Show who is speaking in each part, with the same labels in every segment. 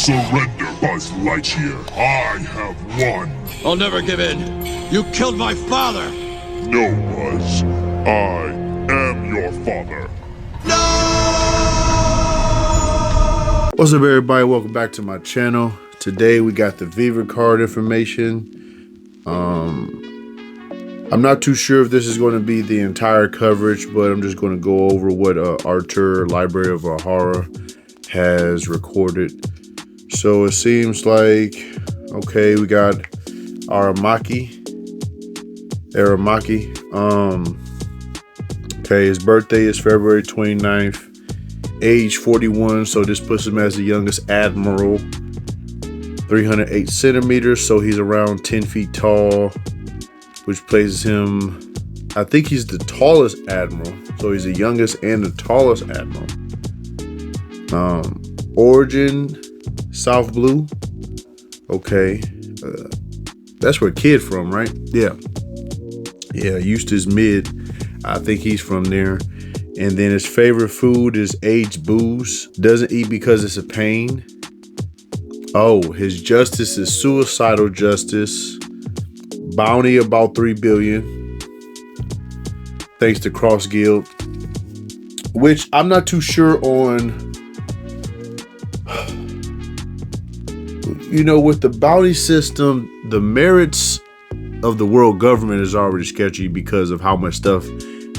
Speaker 1: Surrender, Buzz Lightyear. I have won.
Speaker 2: I'll never give in. You killed my father.
Speaker 1: No, Buzz. I am your father.
Speaker 3: What's up, everybody? Welcome back to my channel. Today we got the Vivre Card information. I'm not too sure if this is going to be the entire coverage, but I'm just going to go over what Arthur Library of Horror has recorded. So it seems like, okay, we got Aramaki. Okay, his birthday is February 29th, age 41, so this puts him as the youngest admiral. 308 centimeters, so he's around 10 feet tall, which places him, I think he's the tallest admiral, so he's the youngest and the tallest admiral. Origin, South Blue. Okay, that's where Kid from, right? Yeah, Eustace Mid, I think he's from there. And then his favorite food is aged booze. Doesn't eat because it's a pain. Oh, his justice is suicidal justice. Bounty about 3 billion. Thanks to Cross Guild. Which I'm not too sure on. You know, with the bounty system, the merits of the world government is already sketchy because of how much stuff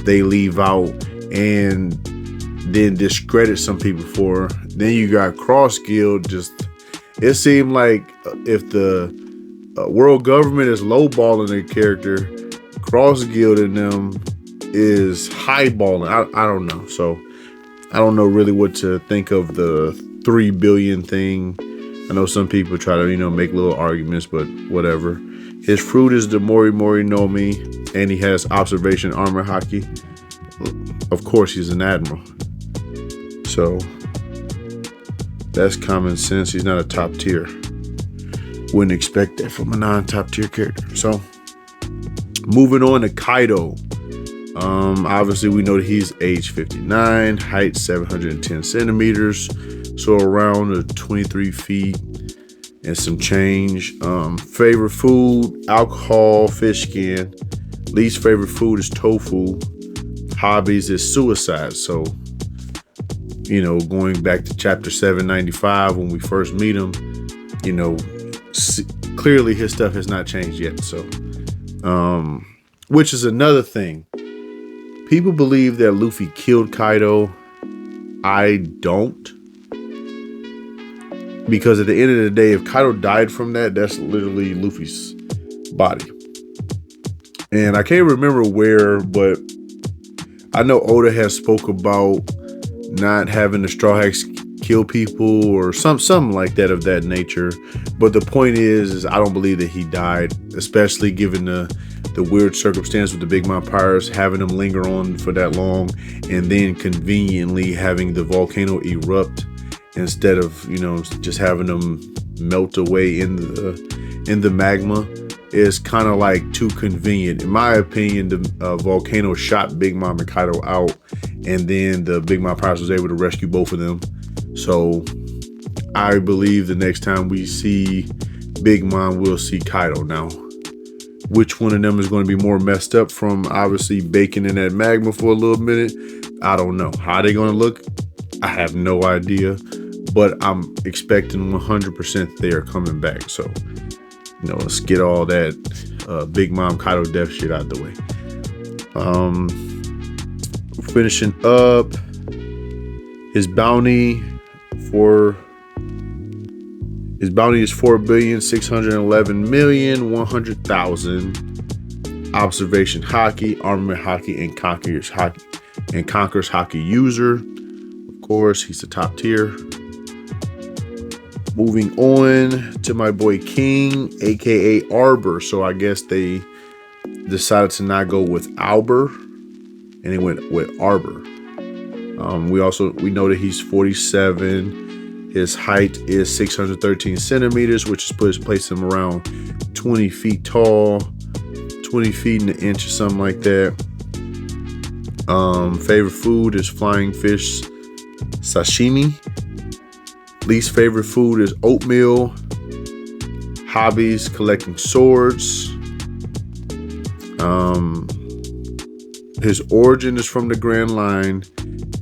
Speaker 3: they leave out and then discredit some people for. Then you got Cross Guild. Just, it seemed like if the world government is lowballing their character, Cross Guild in them is highballing. I don't know. So I don't know really what to think of the 3 billion thing. I know some people try to, make little arguments, but whatever. His fruit is the Mori Mori no Mi, and he has observation armor hockey. Of course, he's an admiral. So that's common sense. He's not a top tier. Wouldn't expect that from a non-top tier character. So moving on to Kaido. Obviously we know that he's age 59, height 710 centimeters. So around 23 feet and some change. Favorite food, alcohol, fish skin. Least favorite food is tofu. Hobbies is suicide. So, going back to chapter 795 when we first meet him, clearly his stuff has not changed yet. So, which is another thing. People believe that Luffy killed Kaido. I don't. Because at the end of the day, if Kaido died from that, that's literally Luffy's body. And I can't remember where, but I know Oda has spoke about not having the Straw Hats kill people or something like that of that nature. But the point is I don't believe that he died, especially given the weird circumstance with the Big Mom Pirates having them linger on for that long and then conveniently having the volcano erupt instead of, just having them melt away in the magma. Is kind of like too convenient. In my opinion, the volcano shot Big Mom and Kaido out, and then the Big Mom Pirates was able to rescue both of them. So I believe the next time we see Big Mom, we'll see Kaido. Now, which one of them is going to be more messed up from obviously baking in that magma for a little minute? I don't know. How they going to look? I have no idea, but I'm expecting 100% they are coming back. So, let's get all that Big Mom Kaido death shit out the way. Finishing up, his bounty is 4,611,100,000. Observation hockey, armament hockey, and conquerors hockey user. Of course, he's the top tier. Moving on to my boy King, aka Arbor. So I guess they decided to not go with Albert, and they went with Arbor. We know that he's 47. His height is 613 centimeters, which is placed him around 20 feet tall, 20 feet in an inch or something like that. Favorite food is flying fish sashimi. Least favorite food is oatmeal. Hobbies, collecting swords. His origin is from the Grand Line.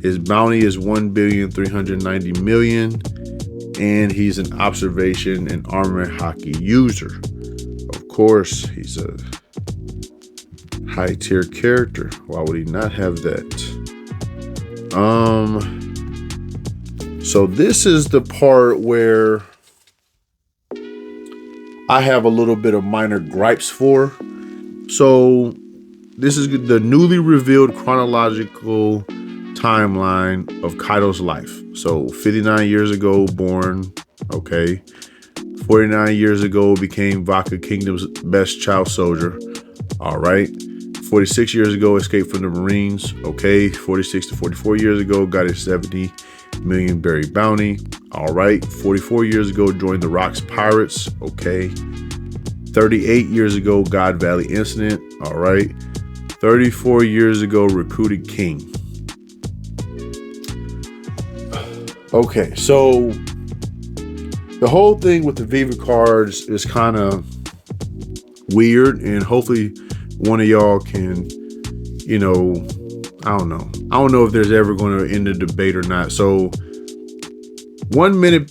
Speaker 3: His bounty is 1,390,000,000, and he's an observation and armor hockey user. Of course, he's a high tier character. Why would he not have that? So this is the part where I have a little bit of minor gripes for. So this is the newly revealed chronological timeline of Kaido's life. So 59 years ago born, okay. 49 years ago became Vaka Kingdom's best child soldier, all right. 46 years ago escaped from the Marines, okay. 46 to 44 years ago got his 70 million berry bounty, all right. 44 years ago joined the Rocks Pirates, okay. 38 years ago God Valley incident, all right. 34 years ago recruited King. Okay, so the whole thing with the Vivre cards is kind of weird, and hopefully one of y'all can, I don't know if there's ever going to end a debate or not. So 1 minute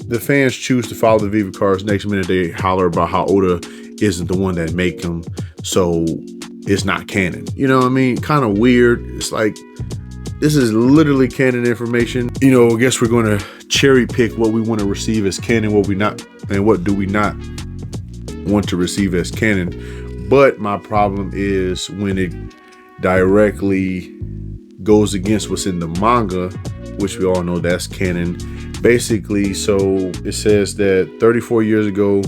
Speaker 3: the fans choose to follow the Vivre cards, next minute they holler about how Oda isn't the one that make them, so it's not canon. You know what I mean? Kind of weird. It's like, this is literally canon information. I guess we're going to cherry pick what we want to receive as canon, what we not, and what do we not want to receive as canon. But my problem is when it directly goes against what's in the manga, which we all know that's canon. Basically, so it says that 34 years ago,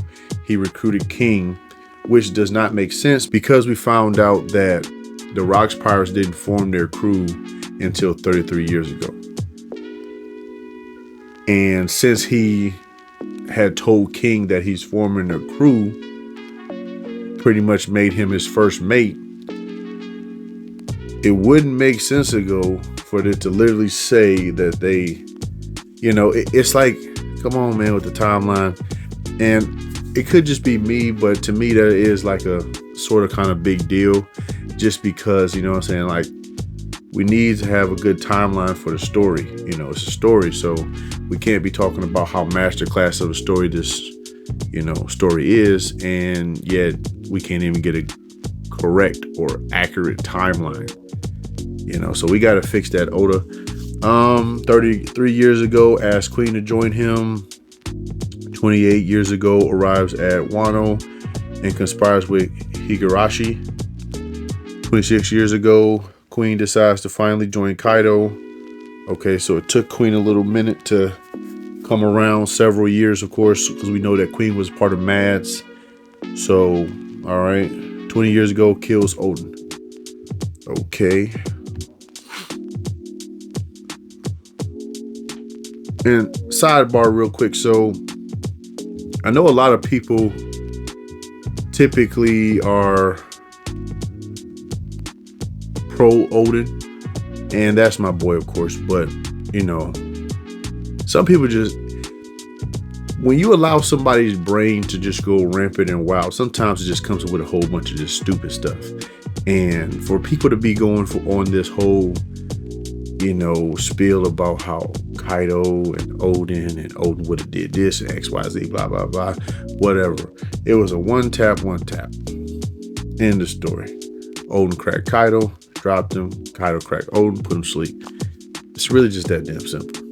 Speaker 3: he recruited King, which does not make sense because we found out that the Rocks Pirates didn't form their crew until 33 years ago. And since he had told King that he's forming a crew, pretty much made him his first mate, it wouldn't make sense ago for it to literally say that they, it's like, come on, man, with the timeline. And it could just be me, but to me, that is like a sort of kind of big deal, just because, like, we need to have a good timeline for the story. It's a story, so we can't be talking about how masterclass of a story this, story is, and yet we can't even get a correct or accurate timeline. So we got to fix that. Oda, 33 years ago, asked Queen to join him. 28 years ago, arrives at Wano and conspires with Higurashi. 26 years ago, Queen decides to finally join Kaido. Okay, so it took Queen a little minute to come around, several years, of course, because we know that Queen was part of Mads. So, all right, 20 years ago, kills Odin. Okay. And sidebar real quick. So I know a lot of people typically are pro Odin, and that's my boy, of course. But, some people just, when you allow somebody's brain to just go rampant and wild, sometimes it just comes with a whole bunch of just stupid stuff. And for people to be going on this whole, spiel about how Kaido and Odin would have did this and XYZ, blah, blah, blah, whatever. It was a one tap. End of story. Odin cracked Kaido, dropped him. Kaido cracked Odin, put him to sleep. It's really just that damn simple.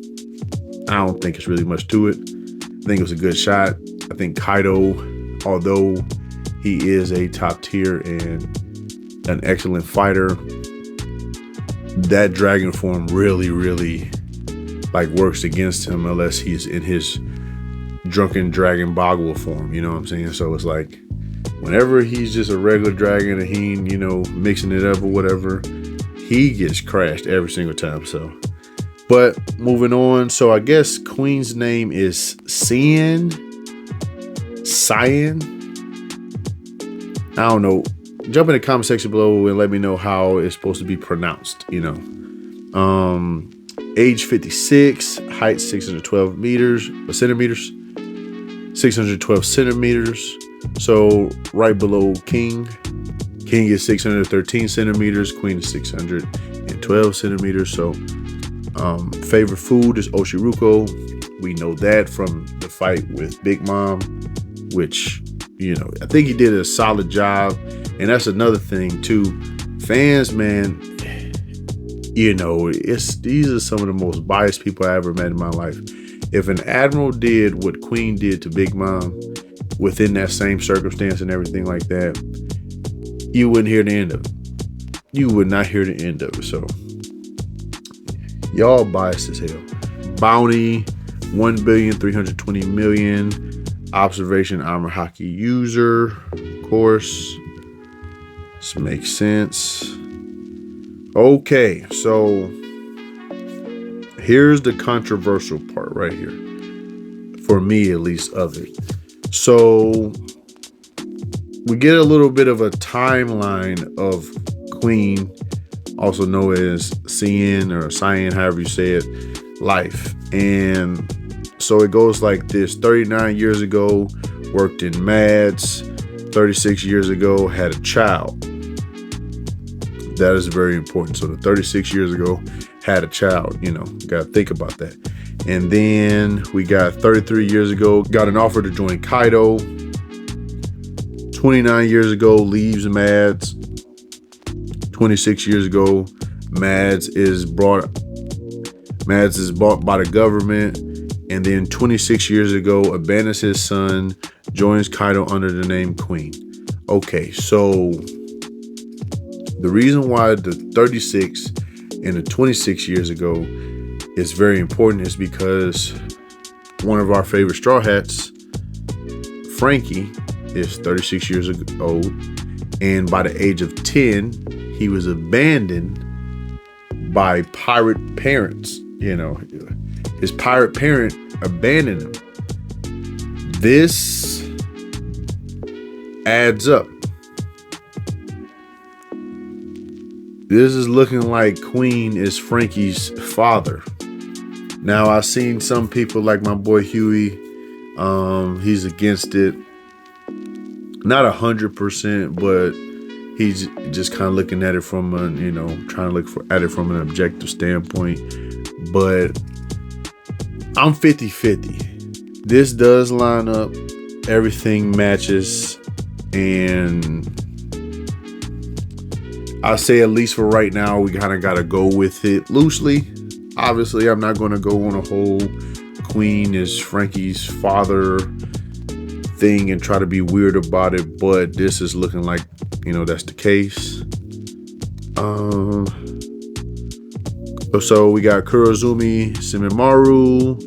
Speaker 3: I don't think it's really much to it. I think it was a good shot. I think Kaido, although he is a top tier and an excellent fighter, that dragon form really, really works against him unless he's in his drunken dragon boggle form. You know what I'm saying? So it's like, whenever he's just a regular dragon and he, mixing it up or whatever, he gets crashed every single time. So, but moving on. So I guess Queen's name is Cyan. I don't know. Jump in the comment section below and let me know how it's supposed to be pronounced. Age 56, height 612 centimeters, 612 centimeters. So right below King. King is 613 centimeters. Queen is 612 centimeters. So favorite food is oshiruko. We know that from the fight with Big Mom, which, I think he did a solid job. And that's another thing too. Fans, man, these are some of the most biased people I ever met in my life. If an admiral did what Queen did to Big Mom within that same circumstance and everything like that, you wouldn't hear the end of it. You would not hear the end of it. So y'all biased as hell. Bounty, 1,320,000,000. Observation armor hockey user, of course. This makes sense. Okay, so here's the controversial part right here. For me, at least, of it. So we get a little bit of a timeline of Queen, also known as CN or Cyan, however you say it, life. And so it goes like this. 39 years ago, worked in Mads. 36 years ago, had a child. That is very important. So the 36 years ago, had a child. Got to think about that. And then we got 33 years ago, got an offer to join Kaido. 29 years ago, leaves Mads. 26 years ago, Mads is bought by the government. And then 26 years ago, abandons his son, joins Kaido under the name Queen. Okay, so the reason why the 36 and the 26 years ago is very important is because one of our favorite Straw Hats, Franky, is 36 years old, and by the age of 10, he was abandoned by pirate parents. His pirate parent abandoned him. This adds up. This is looking like Queen is Franky's father. Now, I've seen some people like my boy Huey. He's against it. Not 100%, but he's just kind of looking at it from trying to look at it from an objective standpoint. But I'm 50-50. This does line up. Everything matches. And I say, at least for right now, we kind of got to go with it loosely. Obviously, I'm not going to go on a whole Queen is Franky's father thing and try to be weird about it, but this is looking like, that's the case. So we got Kurozumi Simimaru,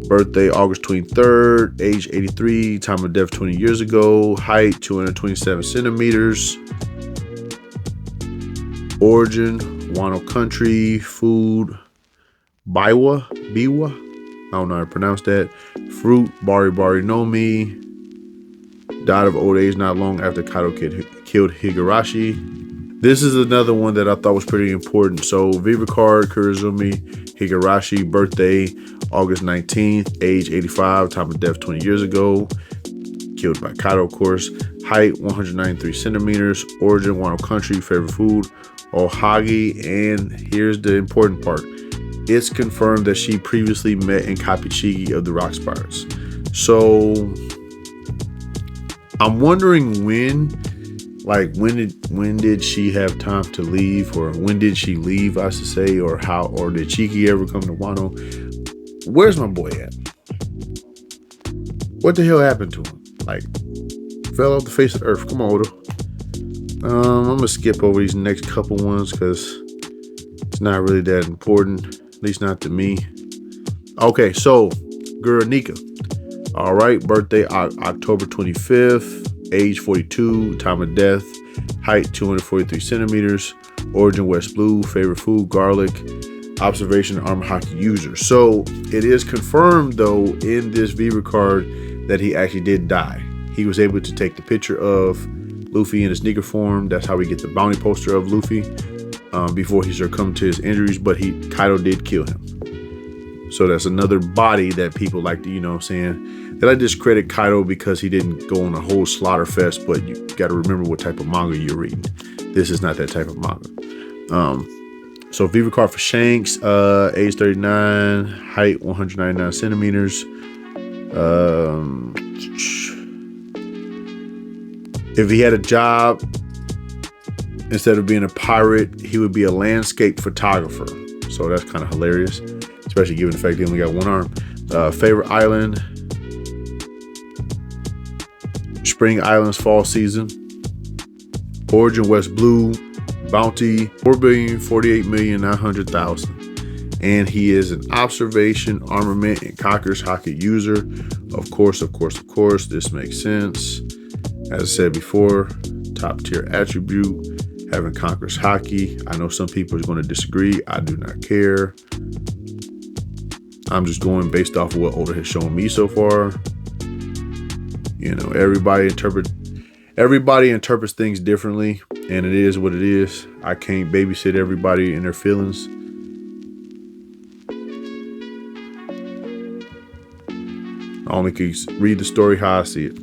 Speaker 3: birthday August 23rd, age 83, time of death 20 years ago, height 227 centimeters, origin Wano country, food biwa, I don't know how to pronounce that, fruit bari bari no mi, died of old age not long after Kaido killed Higurashi. This is another one that I thought was pretty important. So Vivre Card, Kurozumi Higurashi, birthday August 19th, age 85, time of death 20 years ago, killed by Kaido, of course, height 193 centimeters, origin Wano country, favorite food ohagi, and here's the important part. It's confirmed that she previously met in Kapichigi of the Rock Spirits. So I'm wondering when did she have time to leave, or when did she leave, I should say, or did Chiki ever come to Wano? Where's my boy at? What the hell happened to him? Fell off the face of the earth. Come on, Oda. I'm gonna skip over these next couple ones because it's not really that important, at least not to me. Okay, so Guernica. All right, birthday October 25th, age 42, time of death, height 243 centimeters, origin West Blue, favorite food garlic, observation armor hockey user. So it is confirmed though in this Vivre Card that he actually did die. He was able to take the picture of Luffy in his sneaker form. That's how we get the bounty poster of Luffy. before he succumbed to his injuries, but Kaido did kill him. So that's another body that people like to, you know what I'm saying, that I discredit Kaido because he didn't go on a whole slaughter fest, but you got to remember what type of manga you're reading. This is not that type of manga. So Vivre Card for Shanks, age 39, height 199 centimeters. If he had a job, instead of being a pirate, he would be a landscape photographer. So that's kind of hilarious, especially given the fact he only got one arm. Favorite island, Spring Islands fall season. Origin West Blue. Bounty 4,048,900,000. And he is an observation, armament, and Conqueror's Haki user. Of course, this makes sense. As I said before, top tier attribute, having Conqueror's Haki. I know some people are going to disagree. I do not care. I'm just going based off of what Oda has shown me so far. You know, everybody interprets things differently, and it is what it is. I can't babysit everybody and their feelings. I only can read the story how I see it.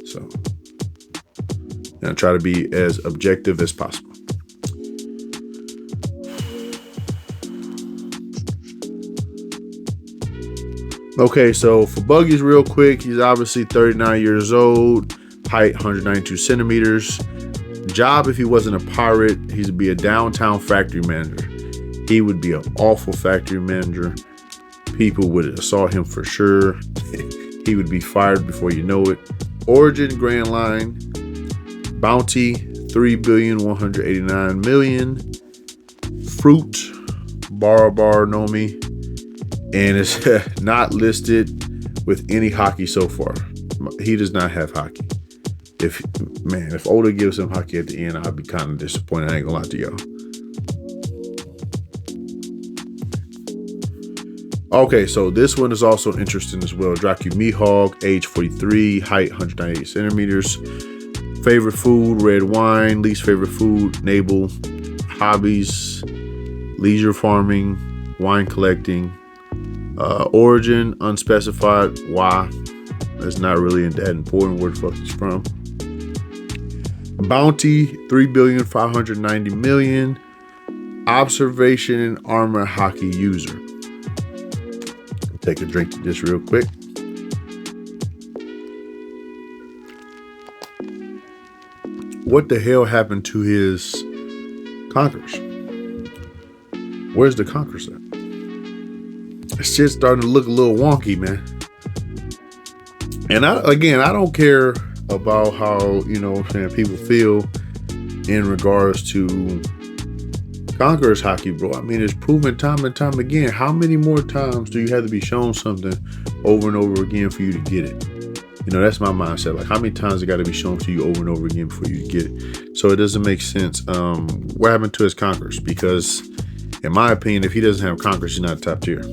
Speaker 3: So, and I try to be as objective as possible. Okay, so for Buggies, real quick, he's obviously 39 years old, height 192 centimeters. Job, if he wasn't a pirate, he'd be a downtown factory manager. He would be an awful factory manager. People would assault him for sure. He would be fired before you know it. Origin Grand Line, bounty 3,189,000,000. Fruit, Bar Nomi, and it's not listed with any haki so far. He does not have haki. If Oda gives him haki at the end, I'd be kind of disappointed. I ain't gonna lie to y'all. Okay, so this one is also interesting as well. Draku Mihawk, age 43, height 198 centimeters. Favorite food, red wine. Least favorite food, navel. Hobbies, leisure farming, wine collecting. Origin, unspecified. Why? That's not really that important where the fuck he's from. Bounty, 3,590,000,000. Observation and armor haki user. Take a drink of this real quick. What the hell happened to his conquerors? Where's the conquerors at? This shit's starting to look a little wonky, man. And I don't care about how, people feel in regards to Conqueror's haki, bro. I mean, it's proven time and time again. How many more times do you have to be shown something over and over again for you to get it? That's my mindset. Like, how many times it got to be shown to you over and over again before you get it? So it doesn't make sense. What happened to his conquerors? Because in my opinion, if he doesn't have conquerors, he's not top tier.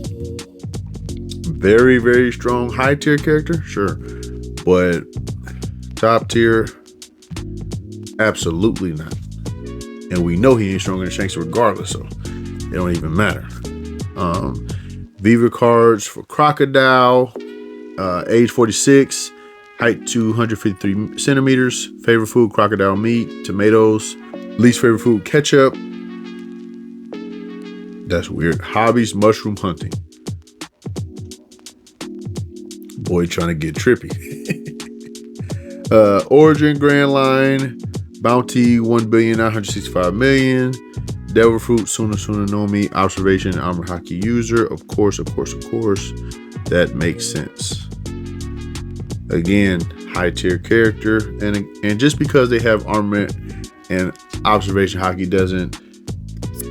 Speaker 3: Very, very strong high tier character, sure, but top tier, absolutely not. And we know he ain't stronger than Shanks regardless, so it don't even matter. Vivre Cards for Crocodile, age 46, height 253 centimeters. Favorite food, crocodile meat, tomatoes. Least favorite food, ketchup. That's weird. Hobbies, mushroom hunting. Boy trying to get trippy. Origin Grand Line, bounty 1,965,000,000. Devil Fruit, Suna Nomi, observation, armor haki user. Of course. That makes sense. Again, high tier character, and just because they have armor and observation haki doesn't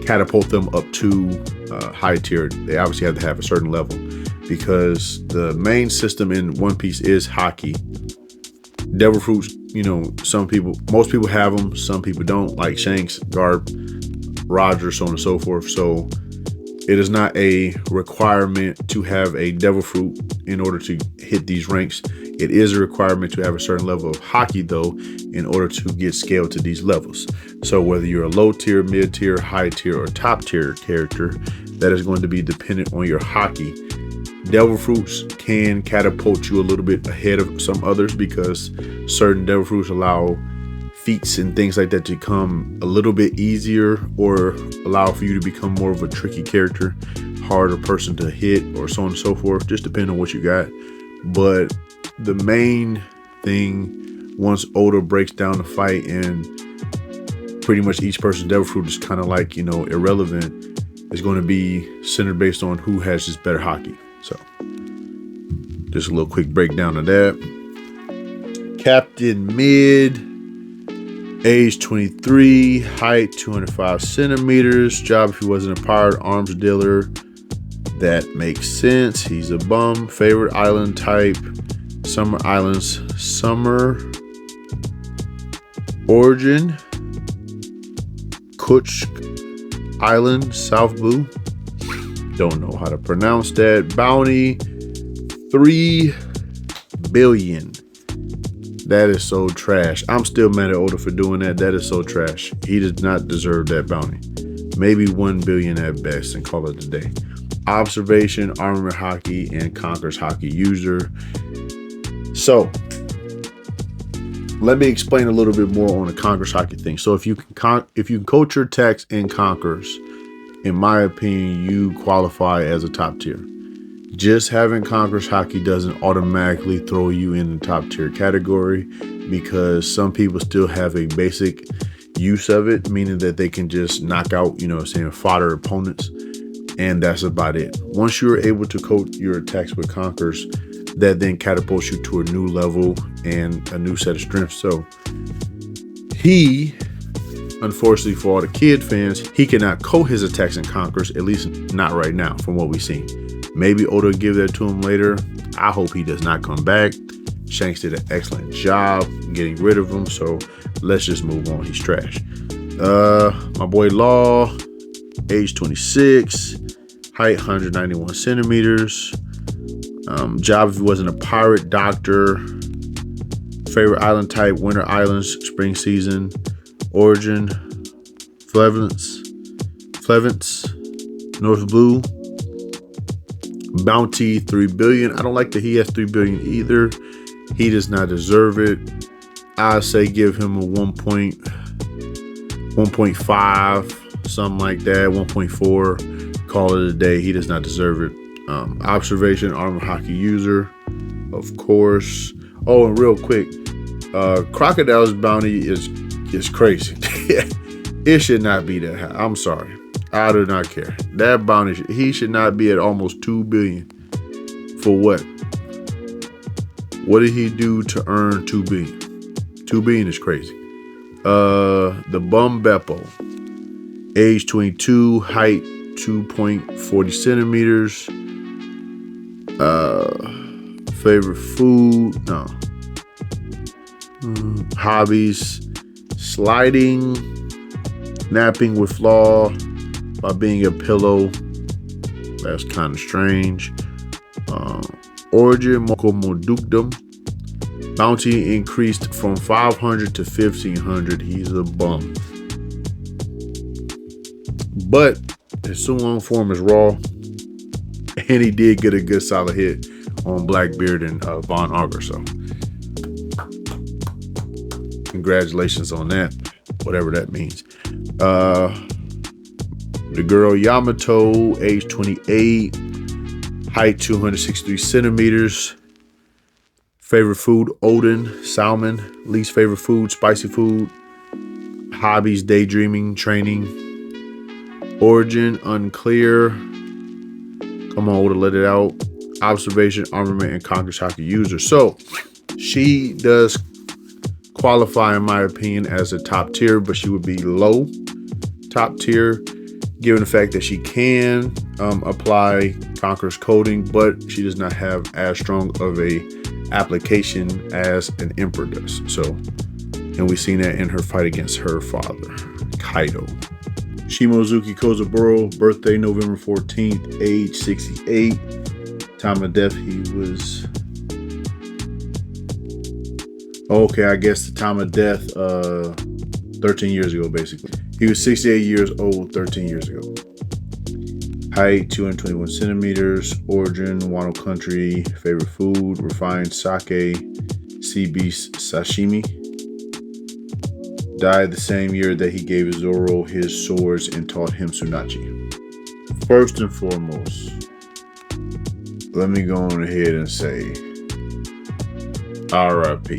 Speaker 3: catapult them up to high tier. They obviously have to have a certain level, because the main system in One Piece is haki. Devil Fruits, most people have them, some people don't, like Shanks, Garp, Roger, so on and so forth. So It is not a requirement to have a devil fruit in order to hit these ranks. It is a requirement to have a certain level of hockey, though, in order to get scaled to these levels. So whether you're a low tier, mid tier, high tier, or top tier character, that is going to be dependent on your hockey. Devil fruits can catapult you a little bit ahead of some others because certain devil fruits allow feats and things like that to come a little bit easier, or allow for you to become more of a tricky character, harder person to hit, or so on and so forth, just depending on what you got. But the main thing, once Oda breaks down the fight and pretty much each person's devil fruit is kind of like, irrelevant, is going to be centered based on who has just better hockey. So just a little quick breakdown of that. Captain Mid, age 23, height 205 centimeters. Job, if he wasn't a pirate, arms dealer. That makes sense. He's a bum. Favorite island type, Summer Islands. Summer. Origin, Kutch Island, South Blue. Don't know how to pronounce that. Bounty, 3 billion. That is so trash. I'm still mad at Oda for doing that. That is so trash. He does not deserve that bounty. Maybe 1 billion at best and call it a day. Observation, armament hockey, and Conquer's hockey user. So let me explain a little bit more on the Conquer's hockey thing. So if you can coach your attacks in Conquer's, in my opinion, you qualify as a top tier. Just having Conquer's hockey doesn't automatically throw you in the top tier category, because some people still have a basic use of it, meaning that they can just knock out, fodder opponents, and that's about it. Once you're able to coach your attacks with Conquer's, that then catapults you to a new level and a new set of strengths. So he, unfortunately for all the kid fans, he cannot coach his attacks in Conquer's, at least not right now from what we've seen. Maybe Oda will give that to him later. I hope he does not come back. Shanks did an excellent job getting rid of him, so let's just move on. He's trash. My boy Law, age 26, height 191 centimeters. Job, if he wasn't a pirate, doctor. Favorite island type, Winter Islands, spring season. Origin, Flevence, North Blue. Bounty, 3 billion. I don't like that he has 3 billion either. He does not deserve it. I say give him a 1.5, something like that, 1.4. Call it a day. He does not deserve it. Observation, armor hockey user, of course. Oh, and real quick, Crocodile's bounty is crazy. It should not be that high. I'm sorry. I do not care. That bounty, he should not be at almost 2 billion. For what? What did he do to earn 2 billion? 2 billion is crazy. The Bum Beppo, age 22, height 2.40 centimeters. Favorite food? No. Hobbies: sliding, napping with Law, by being a pillow. That's kind of strange. Origin, Mokomo Dukedom. Bounty increased from 500 to 1500. He's a bum. But his Sulong form is raw. And he did get a good solid hit on Blackbeard and Von Augur. So congratulations on that, whatever that means. The girl Yamato, age 28, height 263 centimeters. Favorite food, Odin, salmon. Least favorite food, spicy food. Hobbies, daydreaming, training. Origin, unclear. Come on, Oda, let it out. Observation, armament, and Conquer's hockey user. So she does qualify, in my opinion, as a top tier, but she would be low top tier, given the fact that she can apply Conquer's coding, but she does not have as strong of a application as an Emperor does. So, and we've seen that in her fight against her father, Kaido. Shimozuki Kozaburo, birthday November 14th, age 68. Time of death, he was... Okay, I guess the time of death, 13 years ago, basically. He was 68 years old 13 years ago. Height, 221 centimeters. Origin, Wano country. Favorite food, refined sake, sea beast sashimi. Died the same year that he gave Zoro his swords and taught him Tsunachi. First and foremost, let me go on ahead and say R.I.P.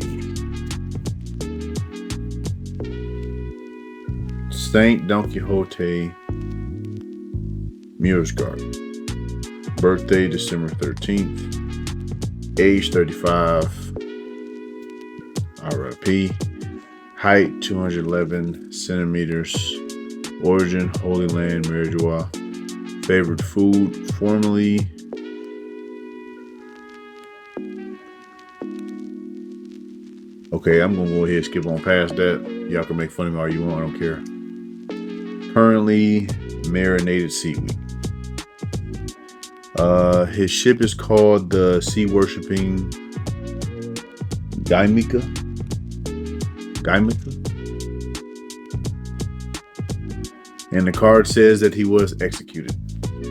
Speaker 3: Saint Don Quixote Muirgard. Birthday December 13th. Age 35. R.I.P. Height 211 centimeters. Origin Holy Land Marijoa. Favorite food formerly okay, I'm gonna go ahead and skip on past that. Y'all can make fun of me all you want, I don't care. Currently marinated seaweed. His ship is called the Sea Worshipping Gaimika. And the card says that he was executed.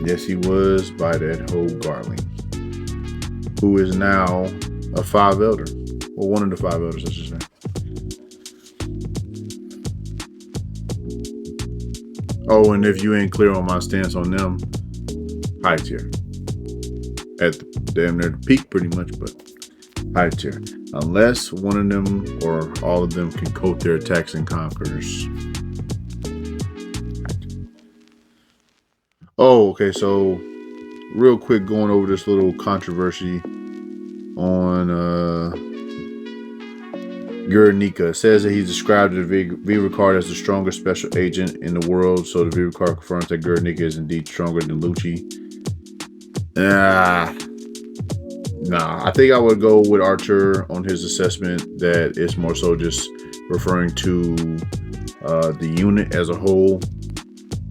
Speaker 3: Yes, he was, by that whole Garling, who is now a 5 elder. Well, one of the 5 elders, I should say. Oh, and if you ain't clear on my stance on them, high tier. At the, damn near the peak, pretty much, but high tier. Unless one of them or all of them can coat their attacks and conquerors. Oh, okay, so real quick, going over this little controversy on Guernica. It says that he's described the Vivre Card as the strongest special agent in the world, so the Vivre Card confirms that Guernica is indeed stronger than Lucci. Nah, I think I would go with Archer on his assessment that it's more so just referring to the unit as a whole,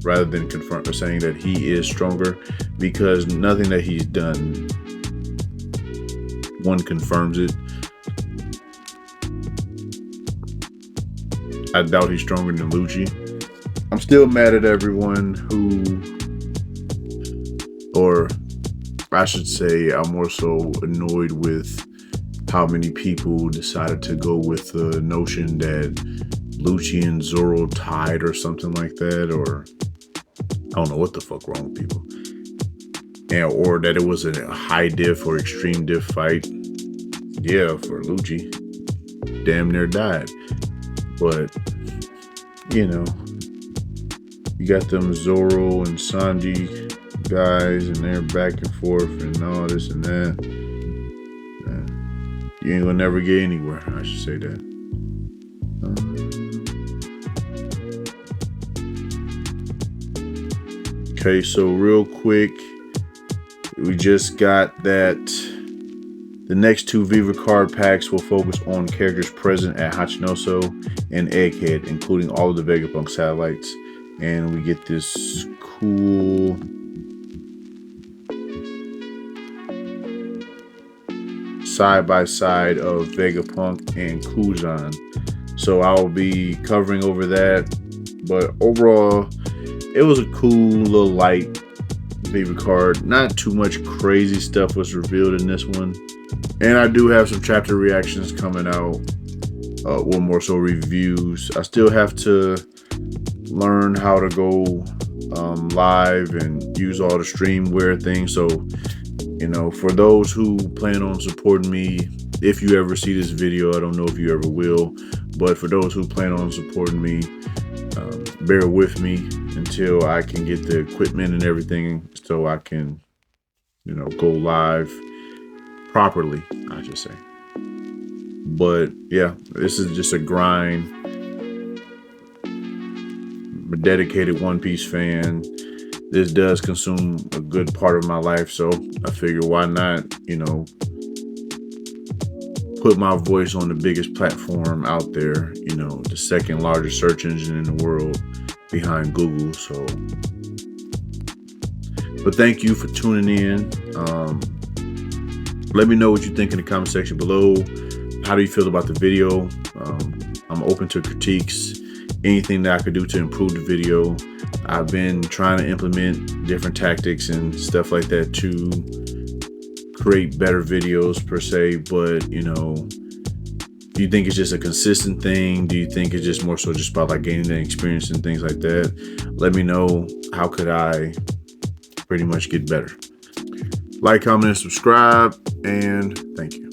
Speaker 3: rather than saying that he is stronger, because nothing that he's done, one, confirms it. I doubt he's stronger than Lucci. I'm still mad at everyone who, or I should say, I'm more so annoyed with how many people decided to go with the notion that Lucci and Zoro tied or something like that, or I don't know what the fuck wrong with people. And or that it was a high diff or extreme diff fight. Yeah, for Lucci. Damn near died. But, you know, you got them Zoro and Sanji guys and they're back and forth and all this and that. You ain't gonna never get anywhere, I should say that. Okay, so real quick, we just got that the next 2 Vivre Card packs will focus on characters present at Hachinoso and Egghead, including all of the Vegapunk satellites. And we get this cool side-by-side of Vegapunk and Kujan. So I'll be covering over that. But overall, it was a cool little light Vivre Card. Not too much crazy stuff was revealed in this one. And I do have some chapter reactions coming out. Or more so reviews. I still have to learn how to go live and use all the streamware things. So, you know, for those who plan on supporting me, if you ever see this video, I don't know if you ever will, but for those who plan on supporting me, bear with me until I can get the equipment and everything so I can, you know, go live properly, I should say. But yeah, this is just a grind. I'm a dedicated One Piece fan. This does consume a good part of my life, so I figure why not, you know, put my voice on the biggest platform out there, you know, the second largest search engine in the world, behind Google. So, but thank you for tuning in. Let me know what you think in the comment section below. How do you feel about the video? I'm open to critiques. Anything that I could do to improve the video. I've been trying to implement different tactics and stuff like that to create better videos per se. But, you know, do you think it's just a consistent thing? Do you think it's just more so just about like gaining that experience and things like that? Let me know. How could I pretty much get better? Like, comment, and subscribe, and thank you.